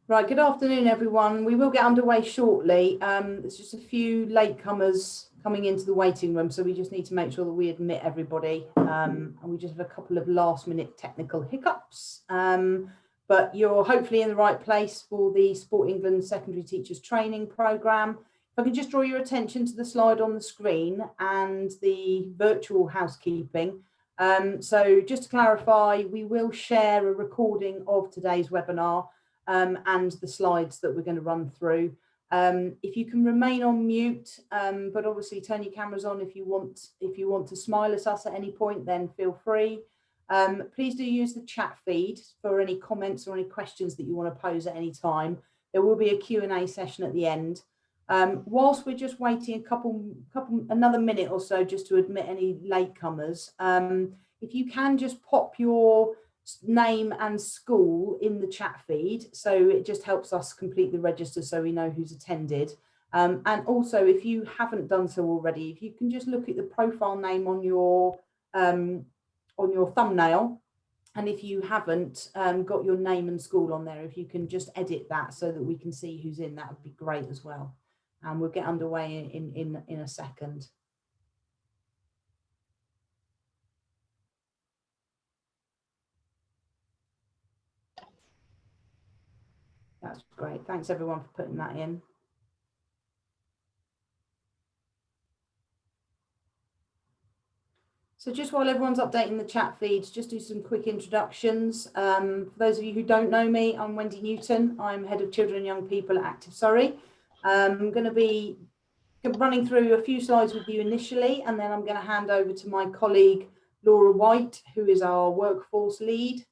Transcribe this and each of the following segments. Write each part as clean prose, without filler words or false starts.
Right, good afternoon, everyone. We will get underway shortly. There's just a few latecomers coming into the waiting room, so we just need to make sure that we admit everybody. And we just have a couple of last-minute technical hiccups. But you're hopefully in the right place for the Sport England Secondary Teachers Training Programme. If I can just draw your attention to the slide on the screen and the virtual housekeeping. So just to clarify, we will share a recording of today's webinar and the slides that we're going to run through. If you can remain on mute, but obviously turn your cameras on if you want to smile at us at any point, then feel free. Please do use the chat feed for any comments or any questions that you want to pose at any time. There will be a Q&A session at the end. Whilst we're just waiting another minute or so just to admit any latecomers, if you can just pop your name and school in the chat feed, so it just helps us complete the register so we know who's attended. And also, if you haven't done so already, if you can just look at the profile name on your thumbnail, and if you haven't got your name and school on there, if you can just edit that so that we can see who's in, that would be great as well. And we'll get underway in a second. That's great. Thanks everyone for putting that in. So just while everyone's updating the chat feeds, just do some quick introductions. For those of you who don't know me, I'm Wendy Newton. I'm Head of Children and Young People at Active Surrey. I'm going to be running through a few slides with you initially, and then I'm going to hand over to my colleague, Laura White, who is our workforce lead.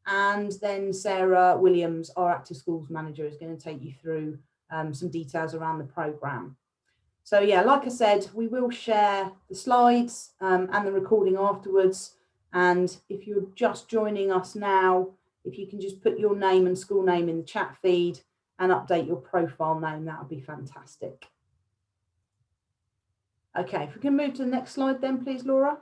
And then Sarah Williams, our Active Schools Manager, is going to take you through some details around the programme. So yeah, like I said, we will share the slides and the recording afterwards. And if you're just joining us now, if you can just put your name and school name in the chat feed and update your profile name, that would be fantastic. Okay, if we can move to the next slide then, please, Laura.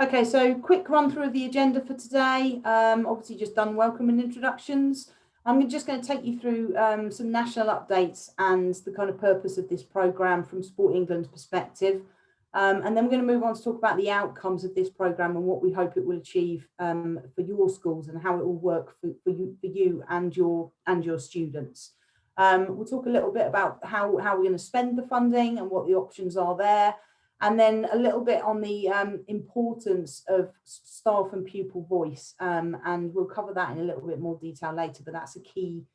Okay, so quick run through of the agenda for today. Obviously just done welcome and introductions. I'm just going to take you through some national updates and the kind of purpose of this programme from Sport England's perspective. And then we're going to move on to talk about the outcomes of this programme and what we hope it will achieve for your schools and how it will work for you and your students. We'll talk a little bit about how we're going to spend the funding and what the options are there. And then a little bit on the importance of staff and pupil voice, and we'll cover that in a little bit more detail later, but that's a key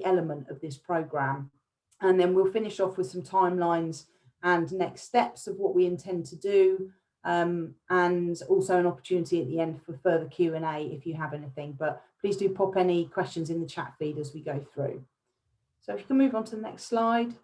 element of this programme. And then we'll finish off with some timelines and next steps of what we intend to do, and also an opportunity at the end for further Q&A if you have anything, but please do pop any questions in the chat feed as we go through. So if you can move on to the next slide.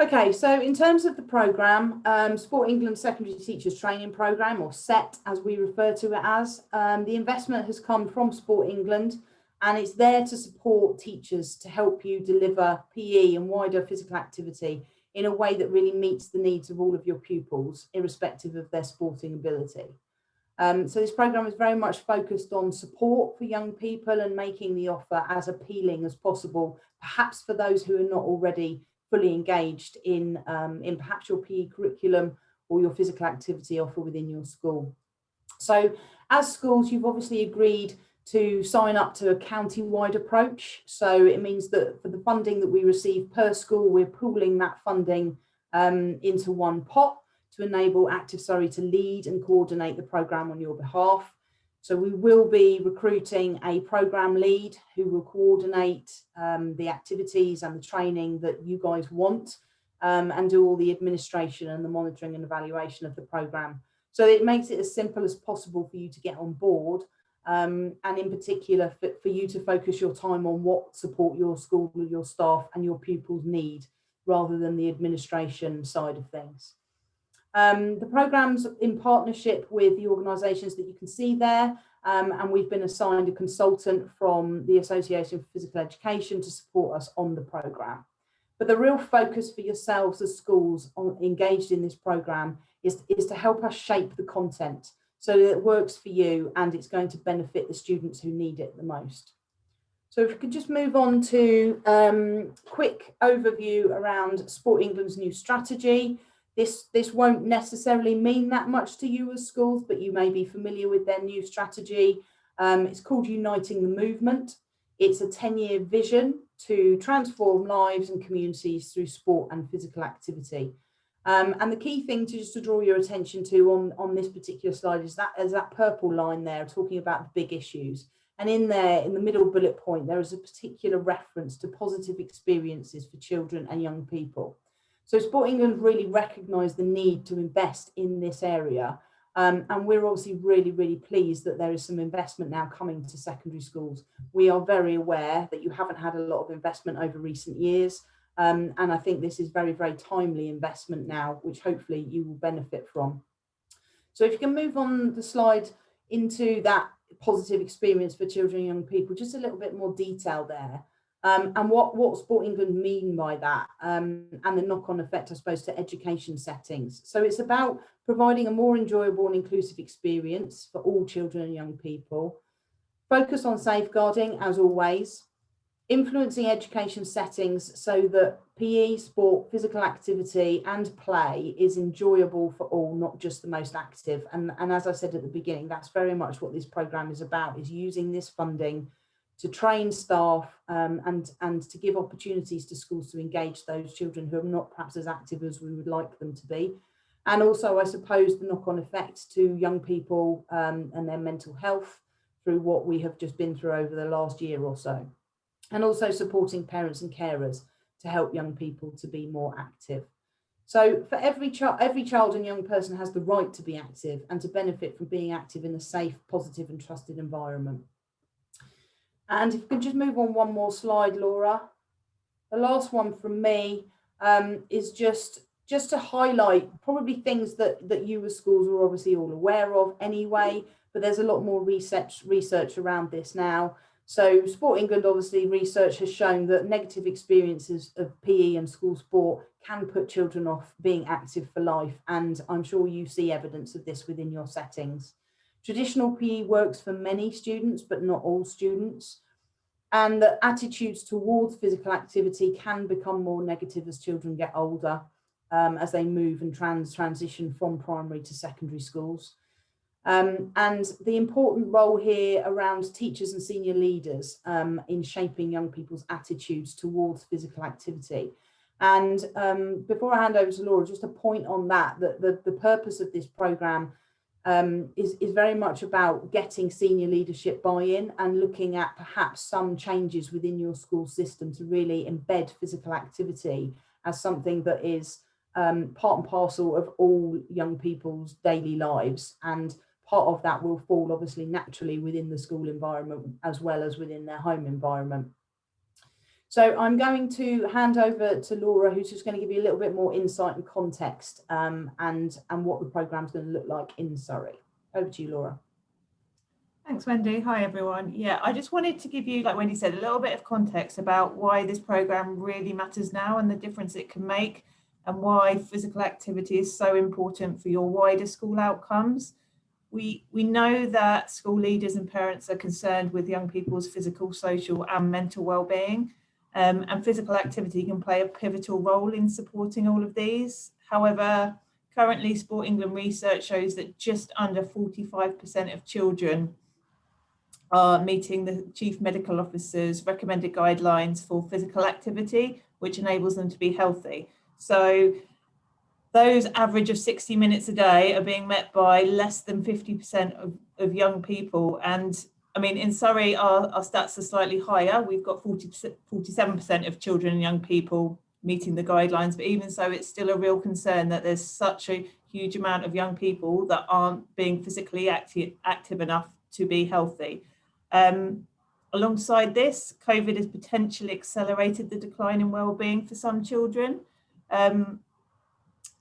Okay, so in terms of the programme, Sport England Secondary Teachers Training Programme, or SETT as we refer to it as, the investment has come from Sport England, and it's there to support teachers to help you deliver PE and wider physical activity in a way that really meets the needs of all of your pupils, irrespective of their sporting ability. So this programme is very much focused on support for young people and making the offer as appealing as possible, perhaps for those who are not already fully engaged in perhaps your PE curriculum or your physical activity offer within your school. So as schools, you've obviously agreed to sign up to a county-wide approach. So it means that for the funding that we receive per school, we're pooling that funding into one pot to enable Active Surrey to lead and coordinate the programme on your behalf. So we will be recruiting a programme lead who will coordinate the activities and the training that you guys want, and do all the administration and the monitoring and evaluation of the programme. So it makes it as simple as possible for you to get on board, and in particular for you to focus your time on what support your school, your staff and your pupils need, rather than the administration side of things. The programme's in partnership with the organisations that you can see there, and we've been assigned a consultant from the Association for Physical Education to support us on the programme. But the real focus for yourselves as schools engaged in this programme is to help us shape the content so that it works for you and it's going to benefit the students who need it the most. So if we could just move on to quick overview around Sport England's new strategy. This won't necessarily mean that much to you as schools, but you may be familiar with their new strategy. It's called Uniting the Movement. It's a 10-year vision to transform lives and communities through sport and physical activity. And the key thing to draw your attention to on this particular slide is that purple line there talking about the big issues. And in there, in the middle bullet point, there is a particular reference to positive experiences for children and young people. So Sport England really recognised the need to invest in this area. And we're obviously really, really pleased that there is some investment now coming to secondary schools. We are very aware that you haven't had a lot of investment over recent years. And I think this is very, very timely investment now, which hopefully you will benefit from. So if you can move on the slide into that positive experience for children and young people, just a little bit more detail there. And what Sport England mean by that, and the knock-on effect, I suppose, to education settings. So it's about providing a more enjoyable and inclusive experience for all children and young people. Focus on safeguarding, as always. Influencing education settings so that PE, sport, physical activity and play is enjoyable for all, not just the most active. And as I said at the beginning, that's very much what this programme is about, is using this funding to train staff and to give opportunities to schools to engage those children who are not perhaps as active as we would like them to be. And also, I suppose, the knock-on effect to young people and their mental health through what we have just been through over the last year or so. And also supporting parents and carers to help young people to be more active. So for every child and young person has the right to be active and to benefit from being active in a safe, positive and trusted environment. And if you could just move on one more slide, Laura. The last one from me is just to highlight probably things that you as schools are obviously all aware of anyway, but there's a lot more research around this now. So Sport England, obviously, research has shown that negative experiences of PE and school sport can put children off being active for life. And I'm sure you see evidence of this within your settings. Traditional PE works for many students, but not all students. And that attitudes towards physical activity can become more negative as children get older, as they move and transition from primary to secondary schools. And the important role here around teachers and senior leaders in shaping young people's attitudes towards physical activity. And before I hand over to Laura, just a point on that the purpose of this programme is very much about getting senior leadership buy-in and looking at perhaps some changes within your school system to really embed physical activity as something that is part and parcel of all young people's daily lives. And part of that will fall obviously naturally within the school environment as well as within their home environment. So I'm going to hand over to Laura, who's just going to give you a little bit more insight and context and what the programme is going to look like in Surrey. Over to you, Laura. Thanks, Wendy. Hi, everyone. Yeah, I just wanted to give you, like Wendy said, a little bit of context about why this programme really matters now and the difference it can make, and why physical activity is so important for your wider school outcomes. We know that school leaders and parents are concerned with young people's physical, social and mental well-being, and physical activity can play a pivotal role in supporting all of these. However, currently Sport England research shows that just under 45% of children are meeting the Chief Medical Officer's recommended guidelines for physical activity, which enables them to be healthy. So those average of 60 minutes a day are being met by less than 50% of young people. And I mean, in Surrey, our stats are slightly higher. We've got 47% of children and young people meeting the guidelines, but even so, it's still a real concern that there's such a huge amount of young people that aren't being physically active enough to be healthy. Alongside this, COVID has potentially accelerated the decline in well-being for some children.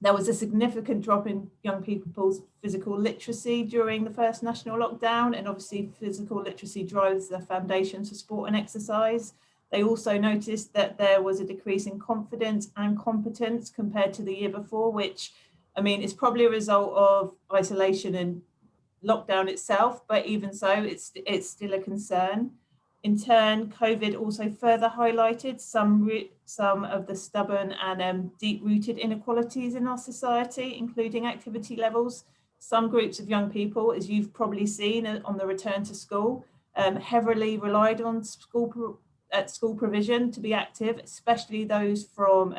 There was a significant drop in young people's physical literacy during the first national lockdown, and obviously physical literacy drives the foundations for sport and exercise. They also noticed that there was a decrease in confidence and competence compared to the year before, which, I mean, is probably a result of isolation and lockdown itself, but even so, it's still a concern. In turn, COVID also further highlighted some of the stubborn and deep-rooted inequalities in our society, including activity levels. Some groups of young people, as you've probably seen on the return to school, heavily relied on school provision to be active, especially those from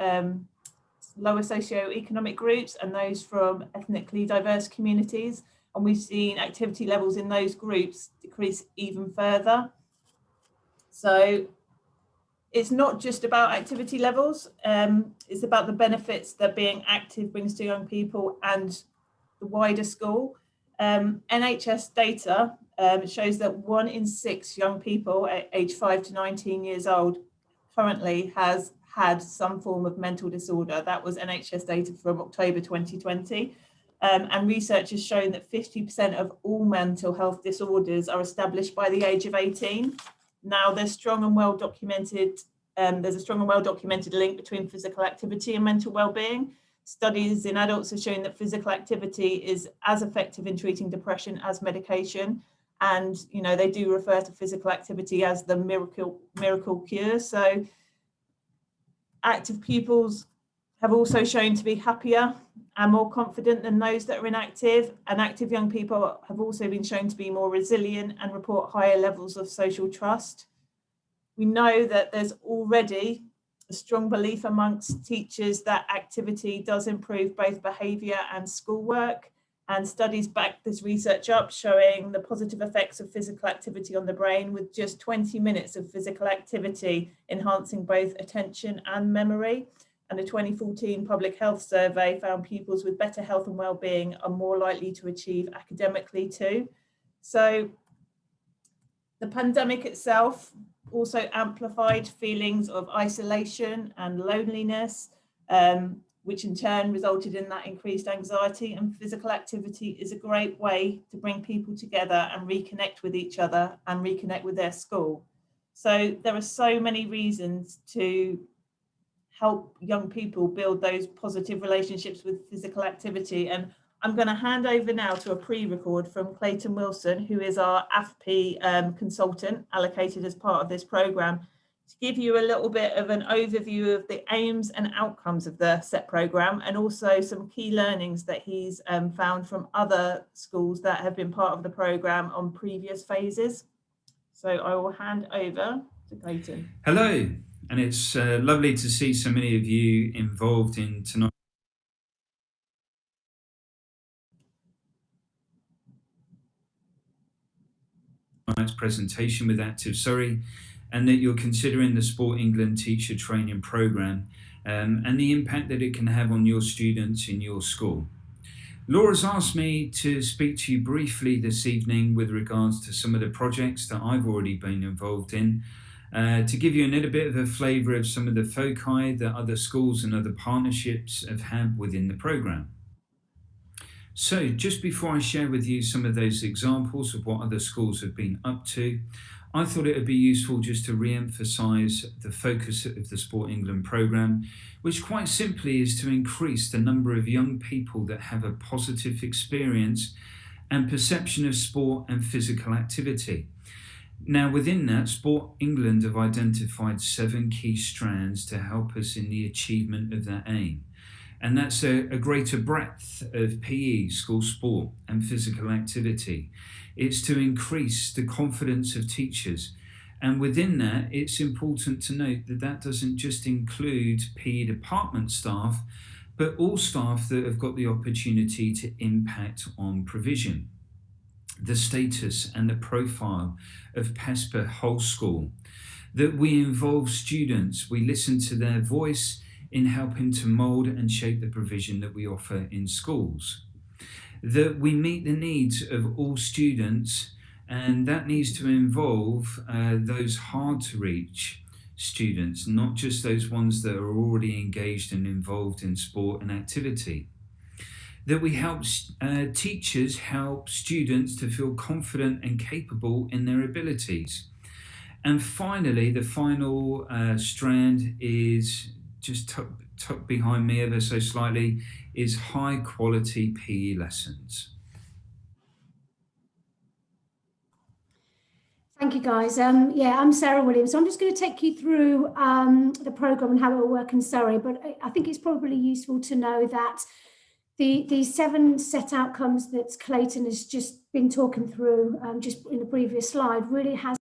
lower socioeconomic groups and those from ethnically diverse communities. And we've seen activity levels in those groups decrease even further. So it's not just about activity levels, it's about the benefits that being active brings to young people and the wider school. NHS data shows that 1 in 6 young people aged 5 to 19 years old currently has had some form of mental disorder. That was NHS data from October 2020. And research has shown that 50% of all mental health disorders are established by the age of 18. Now, there's a strong and well documented link between physical activity and mental well-being. Studies in adults have shown that physical activity is as effective in treating depression as medication. And, you know, they do refer to physical activity as the miracle cure. So active pupils have also shown to be happier and more confident than those that are inactive. And active young people have also been shown to be more resilient and report higher levels of social trust. We know that there's already a strong belief amongst teachers that activity does improve both behaviour and schoolwork. And studies back this research up, showing the positive effects of physical activity on the brain, with just 20 minutes of physical activity enhancing both attention and memory. And a 2014 public health survey found pupils with better health and well-being are more likely to achieve academically too. So the pandemic itself also amplified feelings of isolation and loneliness, which in turn resulted in that increased anxiety. And physical activity is a great way to bring people together and reconnect with each other and reconnect with their school. So there are so many reasons to help young people build those positive relationships with physical activity. And I'm going to hand over now to a pre-record from Clayton Wilson, who is our AFP consultant allocated as part of this programme, to give you a little bit of an overview of the aims and outcomes of the SETT programme, and also some key learnings that he's found from other schools that have been part of the programme on previous phases. So I will hand over to Clayton. Hello, and it's lovely to see so many of you involved in tonight's presentation with Active Surrey, and that you're considering the Sport England teacher training programme and the impact that it can have on your students in your school. Laura's asked me to speak to you briefly this evening with regards to some of the projects that I've already been involved in, to give you a little bit of a flavour of some of the foci that other schools and other partnerships have had within the programme. So just before I share with you some of those examples of what other schools have been up to, I thought it would be useful just to re-emphasise the focus of the Sport England programme, which quite simply is to increase the number of young people that have a positive experience and perception of sport and physical activity. Now, within that, Sport England have identified 7 key strands to help us in the achievement of that aim. And that's a greater breadth of PE, school sport, and physical activity. It's to increase the confidence of teachers. And within that, it's important to note that that doesn't just include PE department staff, but all staff that have got the opportunity to impact on provision. The status and the profile of PESPA whole school, that we involve students, we listen to their voice in helping to mould and shape the provision that we offer in schools, that we meet the needs of all students, and that needs to involve those hard to reach students, not just those ones that are already engaged and involved in sport and activity. That we help teachers help students to feel confident and capable in their abilities. And finally, the final strand is just tucked behind me ever so slightly, is high quality PE lessons. Thank you, guys. Yeah, I'm Sarah Williams. So I'm just going to take you through the programme and how it will work in Surrey. But I think it's probably useful to know that the 7 set outcomes that Clayton has just been talking through just in the previous slide really has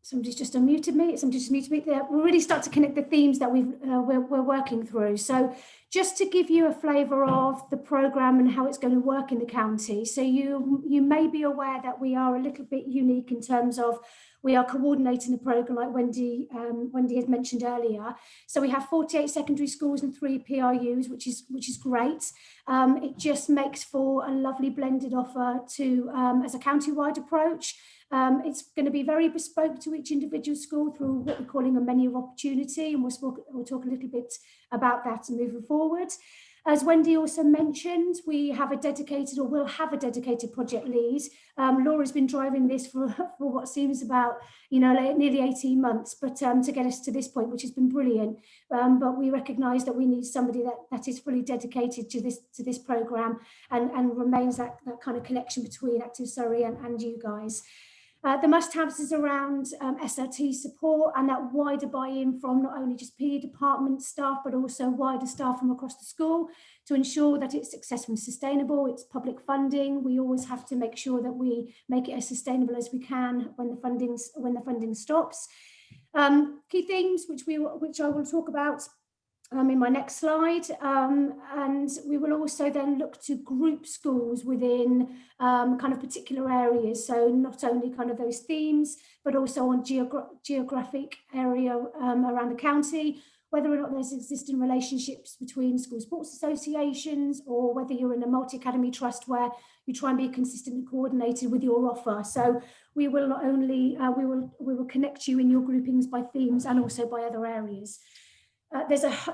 somebody's just unmuted me. Somebody's just muted me there. We'll really start to connect the themes that we're working through. So just to give you a flavour of the programme and how it's going to work in the county. So you may be aware that we are a little bit unique in terms of we are coordinating the programme like Wendy had mentioned earlier. So we have 48 secondary schools and 3 PRUs, which is great. It just makes for a lovely blended offer to as a county-wide approach. It's going to be very bespoke to each individual school through what we're calling a menu of opportunity, and we'll talk a little bit about that moving forward. As Wendy also mentioned, we have a dedicated, or will have a dedicated project lead. Laura's been driving this for what seems about, nearly 18 months, but to get us to this point, which has been brilliant. But we recognise that we need somebody that is fully dedicated to this programme and remains that kind of connection between Active Surrey and you guys. The must-haves is around SETT support and that wider buy-in from not only just PE department staff, but also wider staff from across the school to ensure that it's successful and sustainable. It's public funding. We always have to make sure that we make it as sustainable as we can when the funding stops. Key themes, which I will talk about in my next slide, and we will also then look to group schools within kind of particular areas, so not only kind of those themes, but also on geographic area around the county, whether or not there's existing relationships between school sports associations, or whether you're in a multi-academy trust where you try and be consistent and coordinated with your offer. So we will not only we will connect you in your groupings by themes and also by other areas.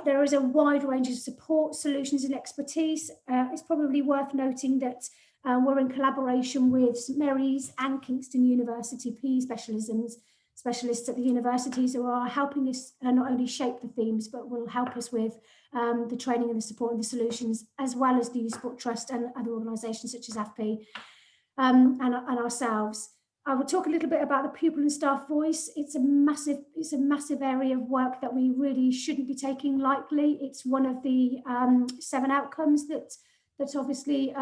There is a wide range of support solutions and expertise. It's probably worth noting that we're in collaboration with St Mary's and Kingston University PE specialists at the universities who are helping us not only shape the themes, but will help us with the training and the support and the solutions, as well as the Youth Sport Trust and other organisations such as AFP and ourselves. I will talk a little bit about the pupil and staff voice. It's a massive area of work that we really shouldn't be taking lightly. It's one of the 7 outcomes that obviously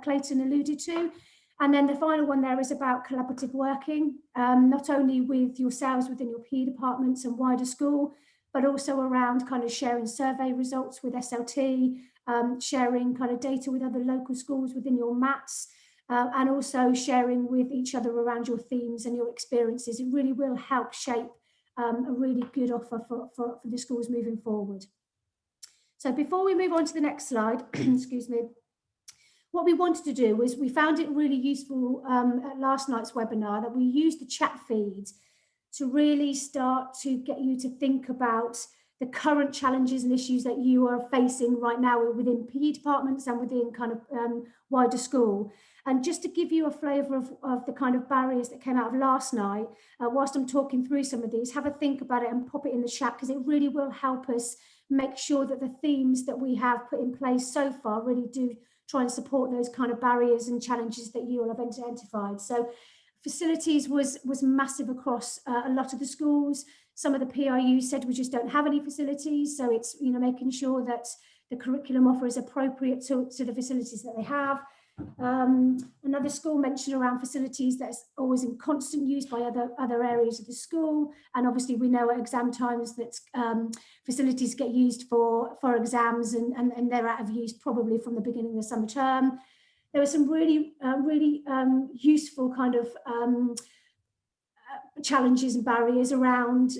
Clayton alluded to. And then the final one there is about collaborative working, not only with yourselves within your PE departments and wider school, but also around kind of sharing survey results with SLT, sharing kind of data with other local schools within your MATs, and also sharing with each other around your themes and your experiences. It really will help shape a really good offer for the schools moving forward. So before we move on to the next slide, excuse me, what we wanted to do was we found it really useful at last night's webinar that we used the chat feed to really start to get you to think about the current challenges and issues that you are facing right now within PE departments and within kind of wider school. And just to give you a flavour of the kind of barriers that came out of last night, whilst I'm talking through some of these, have a think about it and pop it in the chat, because it really will help us make sure that the themes that we have put in place so far really do try and support those kind of barriers and challenges that you all have identified. So facilities was massive across a lot of the schools. Some of the PRUs said we just don't have any facilities. So it's, making sure that the curriculum offer is appropriate to the facilities that they have. Another school mentioned around facilities that's always in constant use by other areas of the school, and obviously we know at exam times that facilities get used for exams and they're out of use probably from the beginning of the summer term. There were some really useful kind of challenges and barriers around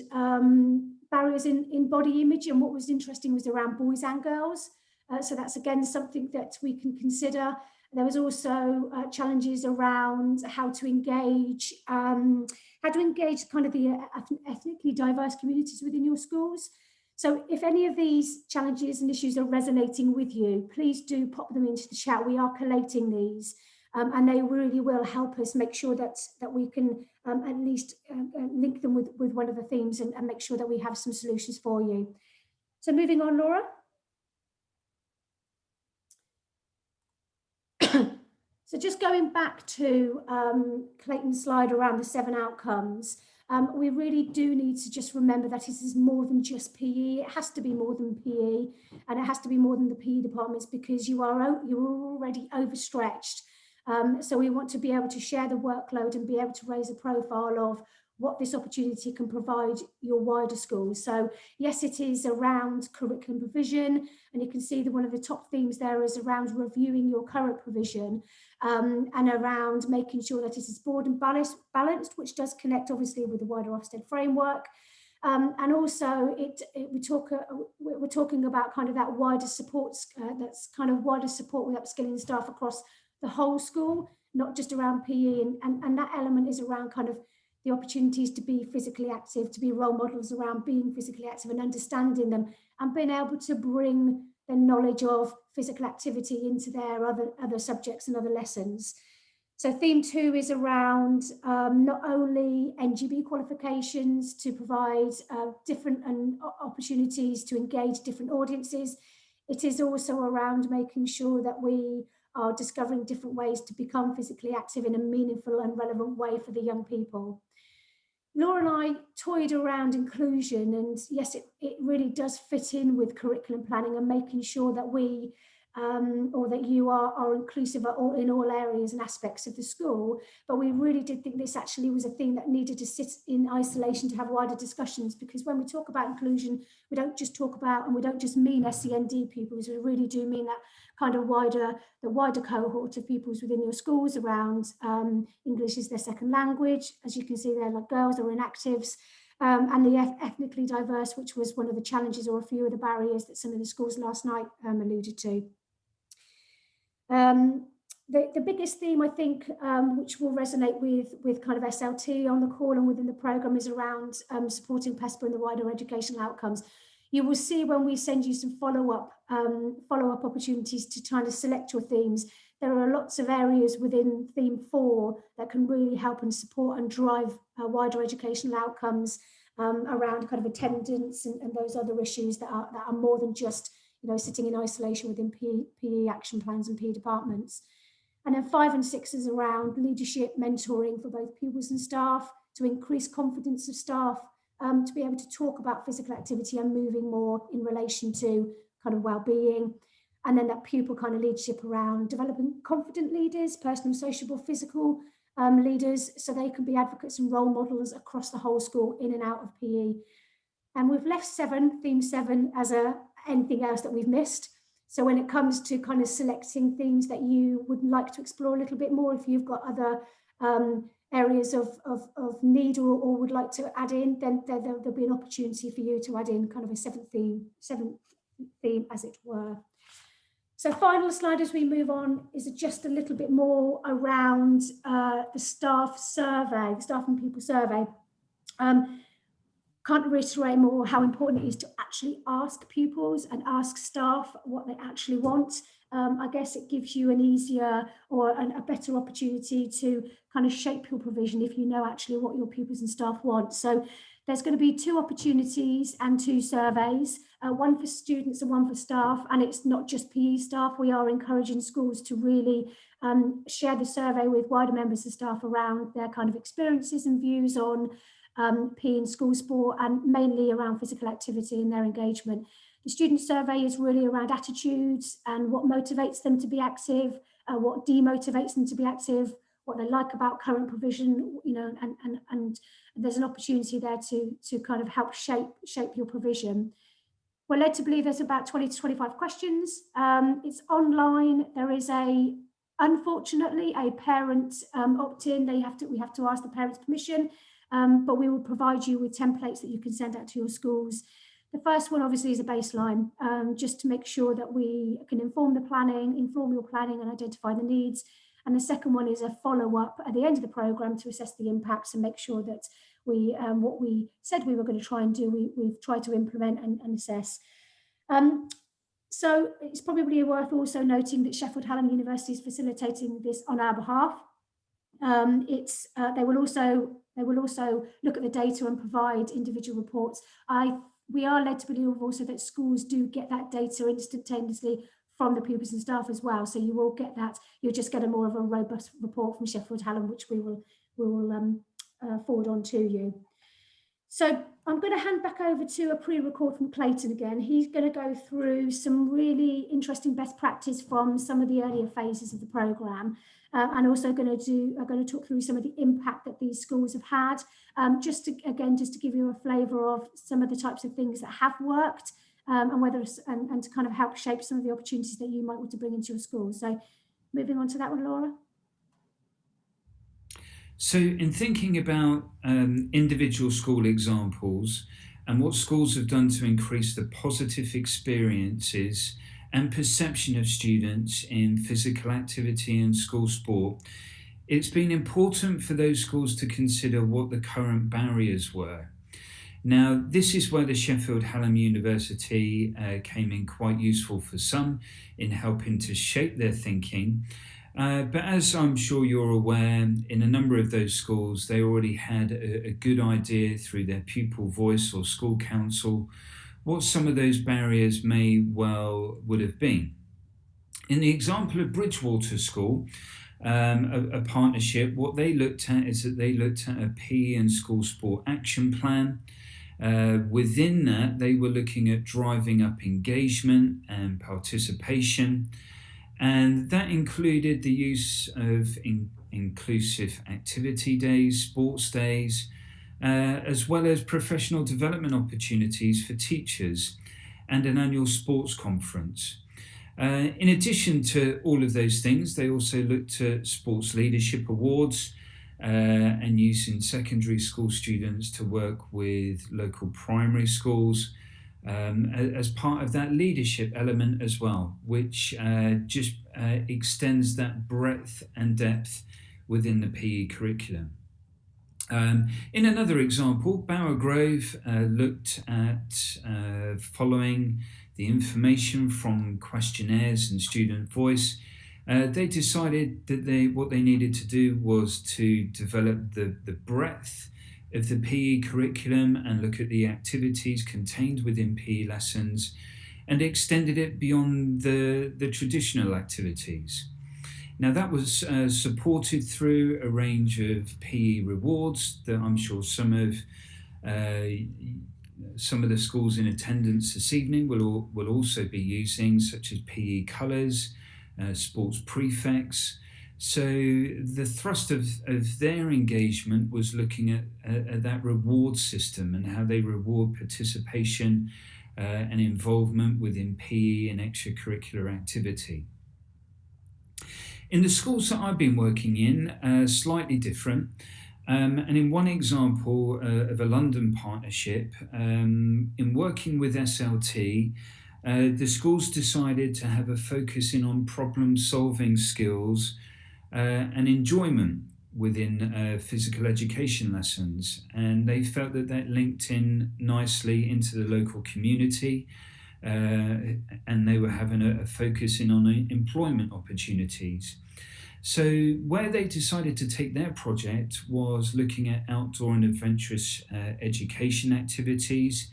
barriers in body image, and what was interesting was around boys and girls. So that's again something that we can consider. There was also challenges around how to engage kind of the ethnically diverse communities within your schools. So if any of these challenges and issues are resonating with you, please do pop them into the chat. We are collating these. and they really will help us make sure that we can at least link them with one of the themes and make sure that we have some solutions for you. So moving on, Laura. So just going back to Clayton's slide around the 7 outcomes, we really do need to just remember that it is more than just PE. It has to be more than PE, and it has to be more than the PE departments, because you're already overstretched. So we want to be able to share the workload and be able to raise a profile of what this opportunity can provide your wider schools. So yes, it is around curriculum provision, and you can see that one of the top themes there is around reviewing your current provision, and around making sure that it is broad and balanced, which does connect obviously with the wider Ofsted framework. And also we're talking about kind of that wider support, that's kind of wider support with upskilling staff across the whole school, not just around PE, and that element is around kind of the opportunities to be physically active, to be role models around being physically active and understanding them, and being able to bring the knowledge of physical activity into their other subjects and other lessons. So theme 2 is around not only NGB qualifications to provide different opportunities to engage different audiences, it is also around making sure that we are discovering different ways to become physically active in a meaningful and relevant way for the young people. Laura and I toyed around inclusion, and yes, it really does fit in with curriculum planning and making sure that we or that you are inclusive in all areas and aspects of the school. But we really did think this actually was a thing that needed to sit in isolation to have wider discussions, because when we talk about inclusion, we don't just talk about, and we don't just mean SEND pupils, we really do mean that kind of the wider cohort of pupils within your schools around English is their second language. As you can see there, like girls or inactives, and the ethnically diverse, which was one of the challenges or a few of the barriers that some of the schools last night alluded to. The biggest theme, I think, which will resonate with kind of SLT on the call and within the programme, is around supporting PESPA and the wider educational outcomes. You will see when we send you some follow-up opportunities to kind of select your themes, there are lots of areas within theme 4 that can really help and support and drive wider educational outcomes around kind of attendance and those other issues that are more than just, you know, sitting in isolation within PE action plans and PE departments. And then 5 and 6 is around leadership, mentoring for both pupils and staff, to increase confidence of staff, to be able to talk about physical activity and moving more in relation to kind of well-being. And then that pupil kind of leadership around developing confident leaders, personal, sociable, physical leaders, so they can be advocates and role models across the whole school in and out of PE. And we've left theme 7 as anything else that we've missed. So when it comes to kind of selecting themes that you would like to explore a little bit more, if you've got other areas of need or would like to add in, then there'll be an opportunity for you to add in kind of a seventh theme as it were. So final slide as we move on is just a little bit more around the staff survey, the staff and people survey. Can't reiterate more how important it is to actually ask pupils and ask staff what they actually want. I guess it gives you an easier or a better opportunity to kind of shape your provision if you know actually what your pupils and staff want. So there's going to be 2 opportunities and 2 surveys, one for students and one for staff. And it's not just PE staff. We are encouraging schools to really share the survey with wider members of staff around their kind of experiences and views on PE and school sport, and mainly around physical activity and their engagement. The student survey is really around attitudes and what motivates them to be active, what demotivates them to be active, what they like about current provision, you know, and there's an opportunity there to kind of help shape your provision. We're led to believe there's about 20 to 25 questions. It's online. There is unfortunately a parent opt-in. We have to ask the parent's permission. But we will provide you with templates that you can send out to your schools. The first one obviously is a baseline, just to make sure that we can inform your planning and identify the needs. And the second one is a follow-up at the end of the programme to assess the impacts and make sure that we what we said we were going to try and do, we've tried to implement and assess. So it's probably worth also noting that Sheffield Hallam University is facilitating this on our behalf. They will also look at the data and provide individual reports. We are led to believe also that schools do get that data instantaneously from the pupils and staff as well. So you will get that. You'll just get a more of a robust report from Sheffield Hallam, which we will forward on to you. So I'm going to hand back over to a pre-record from Clayton again. He's going to go through some really interesting best practice from some of the earlier phases of the programme, and also going to talk through some of the impact that these schools have had, just to give you a flavour of some of the types of things that have worked, and to kind of help shape some of the opportunities that you might want to bring into your school. So moving on to that one, Laura. So in thinking about individual school examples and what schools have done to increase the positive experiences and perception of students in physical activity and school sport, it's been important for those schools to consider what the current barriers were. Now, this is where the Sheffield Hallam University came in quite useful for some in helping to shape their thinking. But as I'm sure you're aware, in a number of those schools, they already had a good idea through their pupil voice or school council what some of those barriers would have been. In the example of Bridgewater School, a partnership, what they looked at is that they looked at a PE and school sport action plan. Within that, they were looking at driving up engagement and participation. And that included the use of inclusive activity days, sports days, as well as professional development opportunities for teachers and an annual sports conference. In addition to all of those things, they also looked at sports leadership awards and using secondary school students to work with local primary schools, as part of that leadership element as well, which just extends that breadth and depth within the PE curriculum. In another example, Bower Grove looked at following the information from questionnaires and student voice. They decided that what they needed to do was to develop the breadth of the PE curriculum and look at the activities contained within PE lessons and extended it beyond the traditional activities. Now that was supported through a range of PE rewards that I'm sure some of the schools in attendance this evening will also be using, such as PE colours, sports prefects. So the thrust of their engagement was looking at that reward system and how they reward participation and involvement within PE and extracurricular activity. In the schools that I've been working in, slightly different. And in one example of a London partnership, in working with SLT, the schools decided to have a focus in on problem-solving skills and enjoyment within physical education lessons, and they felt that linked in nicely into the local community, and they were having a focus in on employment opportunities. So where they decided to take their project was looking at outdoor and adventurous education activities,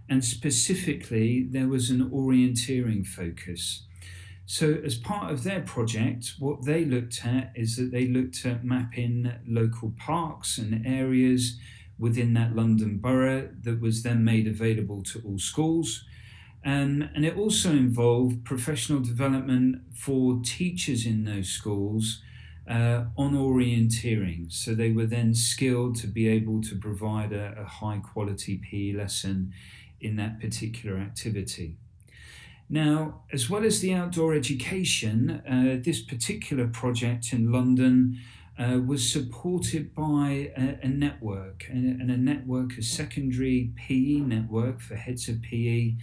and specifically there was an orienteering focus. So as part of their project, what they looked at is that they looked at mapping local parks and areas within that London borough that was then made available to all schools. And it also involved professional development for teachers in those schools on orienteering. So they were then skilled to be able to provide a high quality PE lesson in that particular activity. Now, as well as the outdoor education, this particular project in London was supported by a network, and a network, a secondary PE network for heads of PE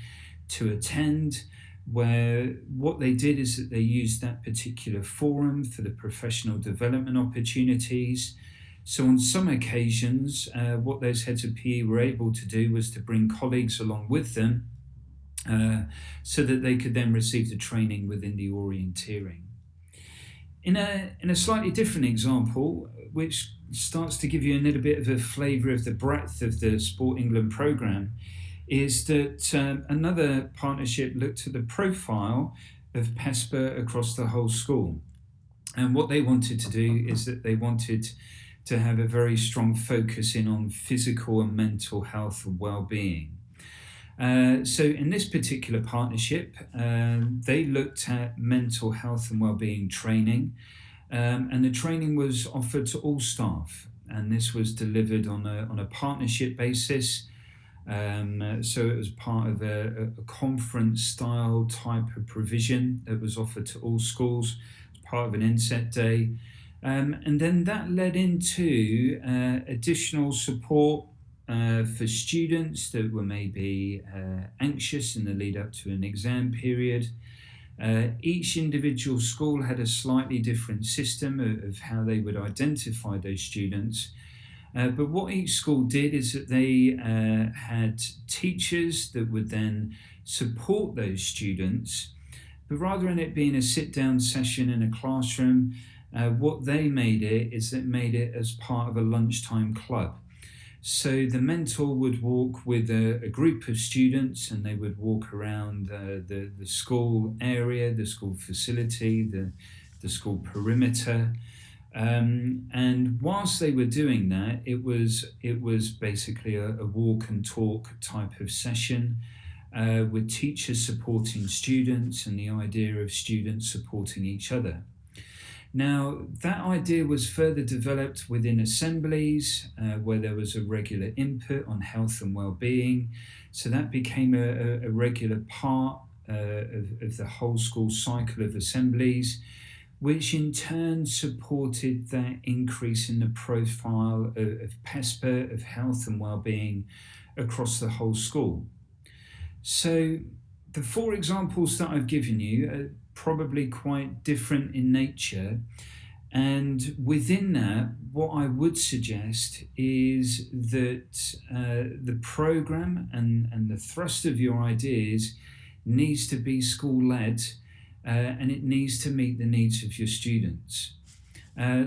to attend, where what they did is that they used that particular forum for the professional development opportunities. So on some occasions, what those heads of PE were able to do was to bring colleagues along with them so that they could then receive the training within the orienteering. In a slightly different example, which starts to give you a little bit of a flavour of the breadth of the Sport England programme, is that another partnership looked at the profile of PESPA across the whole school. And what they wanted to do is that they wanted to have a very strong focus in on physical and mental health and well-being. So in this particular partnership, they looked at mental health and wellbeing training, and the training was offered to all staff, and this was delivered on a partnership basis. So it was part of a conference style type of provision that was offered to all schools as part of an SETT day. And then that led into additional support for students that were maybe anxious in the lead up to an exam period. Each individual school had a slightly different system of how they would identify those students. But what each school did is that they had teachers that would then support those students, but rather than it being a sit-down session in a classroom, what they made it is that made it as part of a lunchtime club. So the mentor would walk with a group of students, and they would walk around the school area, the school facility, the school perimeter. And whilst they were doing that, it was basically a walk and talk type of session, with teachers supporting students and the idea of students supporting each other. Now, that idea was further developed within assemblies, where there was a regular input on health and well-being. So that became a regular part of the whole school cycle of assemblies, which in turn supported that increase in the profile of PESPA, of health and well-being across the whole school. So the four examples that I've given you are probably quite different in nature, and within that, what I would suggest is that the programme and the thrust of your ideas needs to be school-led, and it needs to meet the needs of your students.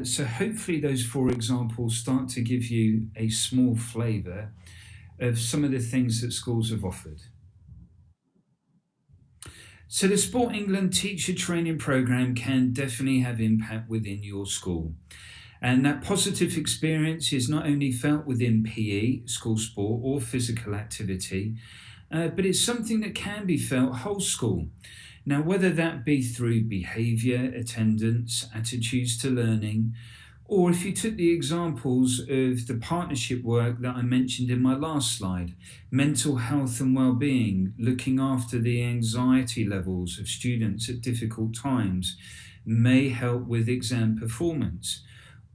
So hopefully those four examples start to give you a small flavour of some of the things that schools have offered. So the Sport England teacher training programme can definitely have impact within your school. And that positive experience is not only felt within PE, school sport or physical activity, but it's something that can be felt whole school. Now, whether that be through behaviour, attendance, attitudes to learning, or if you took the examples of the partnership work that I mentioned in my last slide, mental health and well-being, looking after the anxiety levels of students at difficult times, may help with exam performance.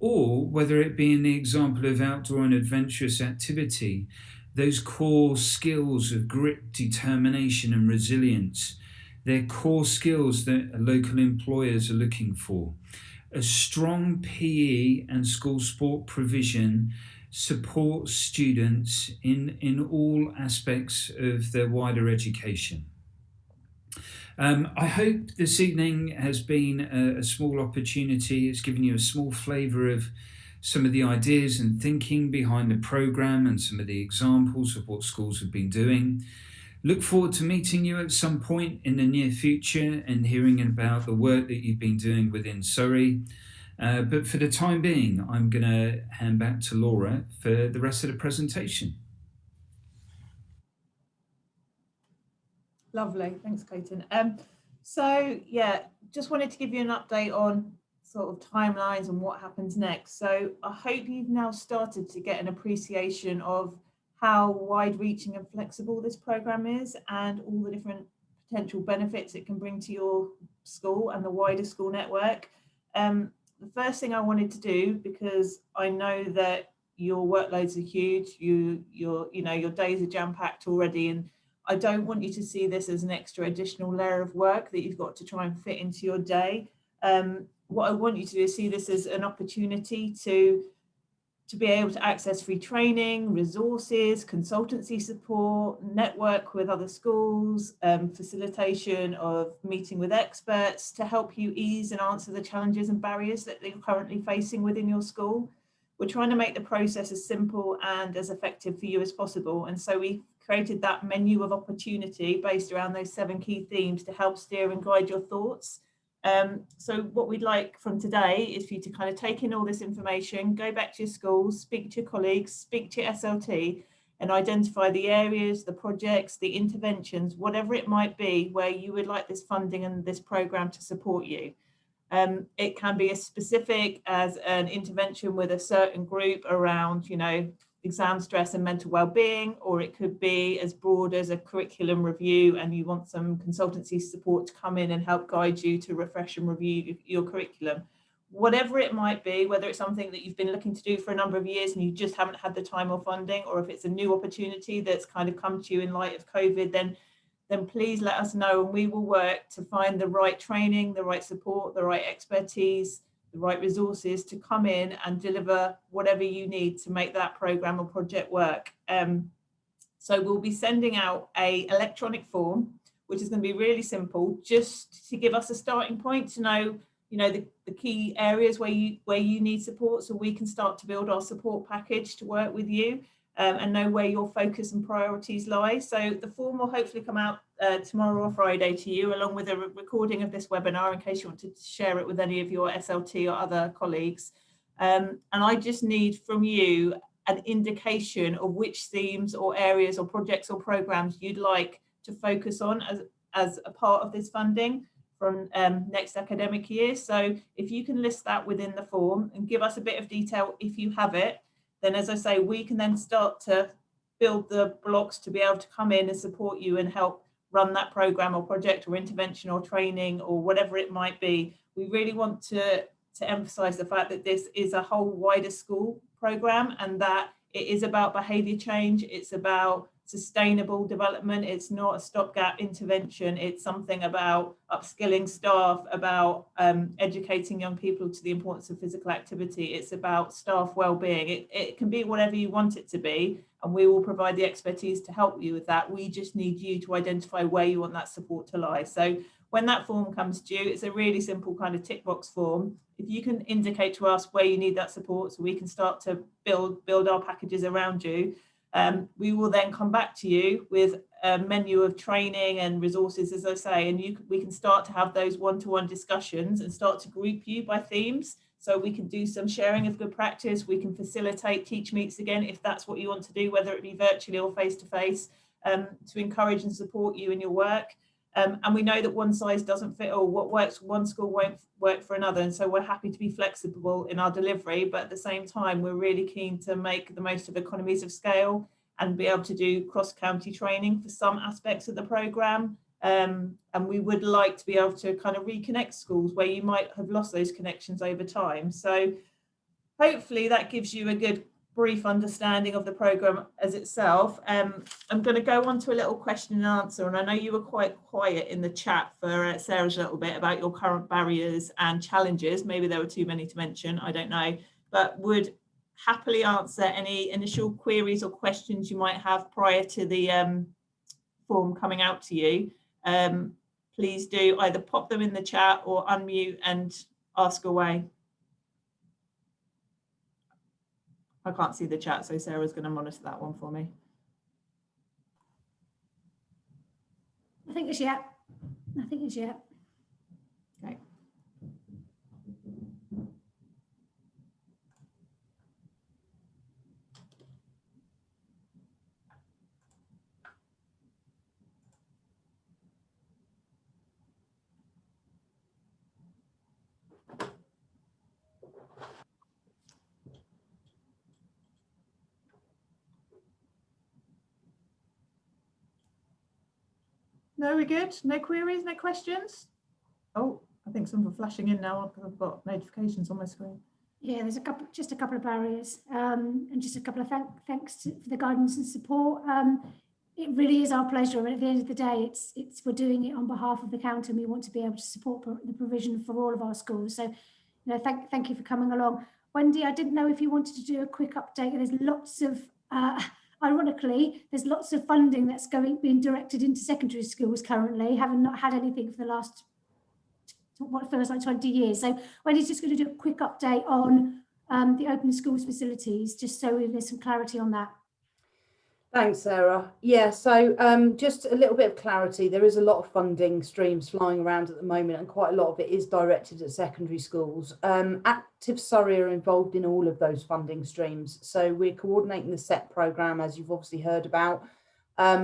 Or whether it be in the example of outdoor and adventurous activity, those core skills of grit, determination and resilience, they're core skills that local employers are looking for. A strong PE and school sport provision supports students in all aspects of their wider education. I hope this evening has been a small opportunity. It's given you a small flavour of some of the ideas and thinking behind the programme and some of the examples of what schools have been doing. Look forward to meeting you at some point in the near future and hearing about the work that you've been doing within Surrey. But for the time being, I'm going to hand back to Laura for the rest of the presentation. Lovely, thanks, Clayton. So yeah, just wanted to give you an update on sort of timelines and what happens next. So I hope you've now started to get an appreciation of how wide-reaching and flexible this programme is and all the different potential benefits it can bring to your school and the wider school network. The first thing I wanted to do, because I know that your workloads are huge, your days are jam-packed already, and I don't want you to see this as an extra additional layer of work that you've got to try and fit into your day. What I want you to do is see this as an opportunity to to be able to access free training, resources, consultancy support, network with other schools, facilitation of meeting with experts to help you ease and answer the challenges and barriers that you're currently facing within your school. We're trying to make the process as simple and as effective for you as possible. And so we created that menu of opportunity based around those 7 key themes to help steer and guide your thoughts. So what we'd like from today is for you to kind of take in all this information, go back to your schools, speak to your colleagues, speak to your SLT, and identify the areas, the projects, the interventions, whatever it might be, where you would like this funding and this programme to support you. It can be as specific as an intervention with a certain group around, you know, exam stress and mental well-being, or it could be as broad as a curriculum review and you want some consultancy support to come in and help guide you to refresh and review your curriculum. Whatever it might be, whether it's something that you've been looking to do for a number of years and you just haven't had the time or funding, or if it's a new opportunity that's kind of come to you in light of COVID, then please let us know and we will work to find the right training, the right support, the right expertise, the right resources to come in and deliver whatever you need to make that programme or project work. So we'll be sending out an electronic form, which is going to be really simple, just to give us a starting point to know, you know, the key areas where you need support, so we can start to build our support package to work with you. And know where your focus and priorities lie. So the form will hopefully come out tomorrow or Friday to you, along with a recording of this webinar in case you want to share it with any of your SLT or other colleagues. And I just need from you an indication of which themes or areas or projects or programs you'd like to focus on as a part of this funding from next academic year. So if you can list that within the form and give us a bit of detail if you have it, then as I say, we can then start to build the blocks to be able to come in and support you and help run that program or project or intervention or training or whatever it might be. We really want to emphasize the fact that this is a whole wider school program and that it is about behavior change. It's about sustainable development. It's not a stopgap intervention. It's something about upskilling staff, about educating young people to the importance of physical activity. It's about staff well-being. It can be whatever you want it to be, and we will provide the expertise to help you with that. We just need you to identify where you want that support to lie. So when that form comes due, it's a really simple kind of tick box form. If you can indicate to us where you need that support so we can start to build our packages around you, we will then come back to you with a menu of training and resources, as I say, and we can start to have those one-to-one discussions and start to group you by themes. So we can do some sharing of good practice. We can facilitate teach meets again, if that's what you want to do, whether it be virtually or face-to-face, to encourage and support you in your work. And we know that one size doesn't fit all. What works for one school won't work for another. And so we're happy to be flexible in our delivery, but at the same time, we're really keen to make the most of economies of scale and be able to do cross-county training for some aspects of the programme. And we would like to be able to kind of reconnect schools where you might have lost those connections over time. So hopefully that gives you a good brief understanding of the programme as itself. I'm going to go on to a little question and answer, and I know you were quite quiet in the chat for Sarah's a little bit about your current barriers and challenges. Maybe there were too many to mention, I don't know, but would happily answer any initial queries or questions you might have prior to the form coming out to you. Please do either pop them in the chat or unmute and ask away. I can't see the chat, so Sarah's going to monitor that one for me. I think it's yeah. I think it's yeah. Okay. No, we're good. No queries, no questions. Oh, I think some are flashing in now because I've got notifications on my screen. Yeah, there's just a couple of barriers, and just a couple of thanks for the guidance and support. It really is our pleasure, and at the end of the day, we're doing it on behalf of the county, and we want to be able to support the provision for all of our schools. So, you know, thank you for coming along. Wendy, I didn't know if you wanted to do a quick update. There's lots of, ironically, there's lots of funding that's being directed into secondary schools currently, having not had anything for the last, what feels like 20 years. So Wendy's just going to do a quick update on the open schools facilities, just so there's some clarity on that. Thanks, Sarah. Yeah, so just a little bit of clarity. There is a lot of funding streams flying around at the moment, and quite a lot of it is directed at secondary schools. Active Surrey are involved in all of those funding streams. So we're coordinating the SETT programme, as you've obviously heard about.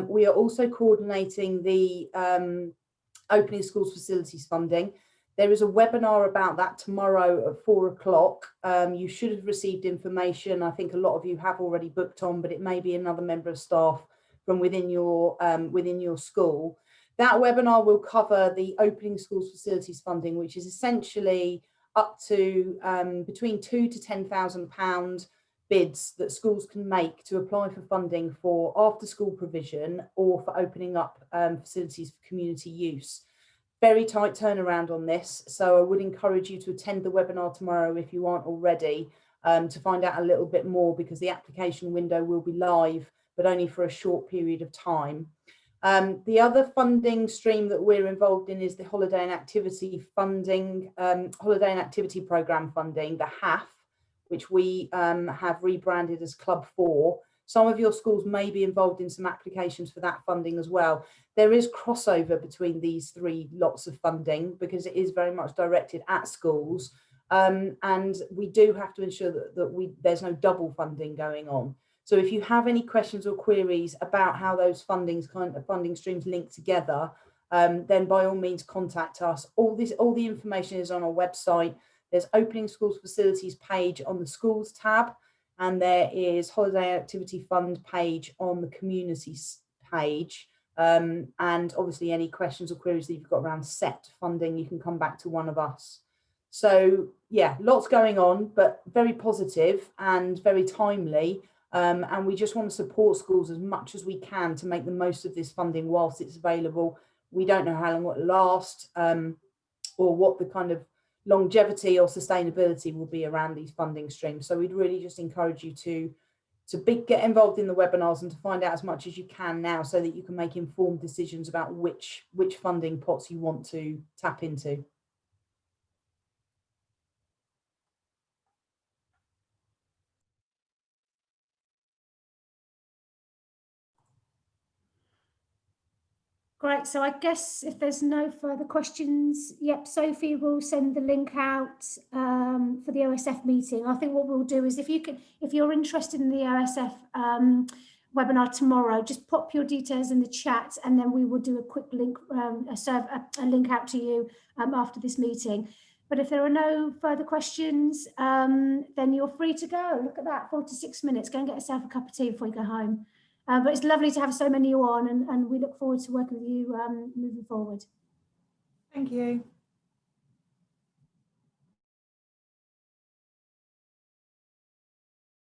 We are also coordinating the opening schools facilities funding. There is a webinar about that tomorrow at 4 o'clock. You should have received information. I think a lot of you have already booked on, but it may be another member of staff from within your school. That webinar will cover the opening schools facilities funding, which is essentially up to between £2,000 to £10,000 bids that schools can make to apply for funding for after school provision or for opening up facilities for community use. Very tight turnaround on this, so I would encourage you to attend the webinar tomorrow if you aren't already, to find out a little bit more, because the application window will be live, but only for a short period of time. The other funding stream that we're involved in is the holiday and activity funding, holiday and activity programme funding, the HAF, which we have rebranded as Club 4. Some of your schools may be involved in some applications for that funding as well. There is crossover between these three lots of funding because it is very much directed at schools. And we do have to ensure that there's no double funding going on. So if you have any questions or queries about how those funding streams link together, then by all means contact us. All the information is on our website. There's Opening Schools Facilities page on the schools tab, and there is Holiday Activity Fund page on the communities page. And obviously any questions or queries that you've got around SETT funding, you can come back to one of us. So yeah, lots going on, but very positive and very timely. And we just want to support schools as much as we can to make the most of this funding whilst it's available. We don't know how long it will last, or what the kind of longevity or sustainability will be around these funding streams. So we'd really just encourage you to get involved in the webinars and to find out as much as you can now, so that you can make informed decisions about which funding pots you want to tap into. Great, so I guess if there's no further questions, yep, Sophie will send the link out for the OSF meeting. I think what we'll do is if you're interested in the OSF webinar tomorrow, just pop your details in the chat, and then we will do a quick link, a link out to you after this meeting. But if there are no further questions, then you're free to go. Look at that, 46 minutes. Go and get yourself a cup of tea before you go home. But it's lovely to have so many on, and we look forward to working with you moving forward. Thank you.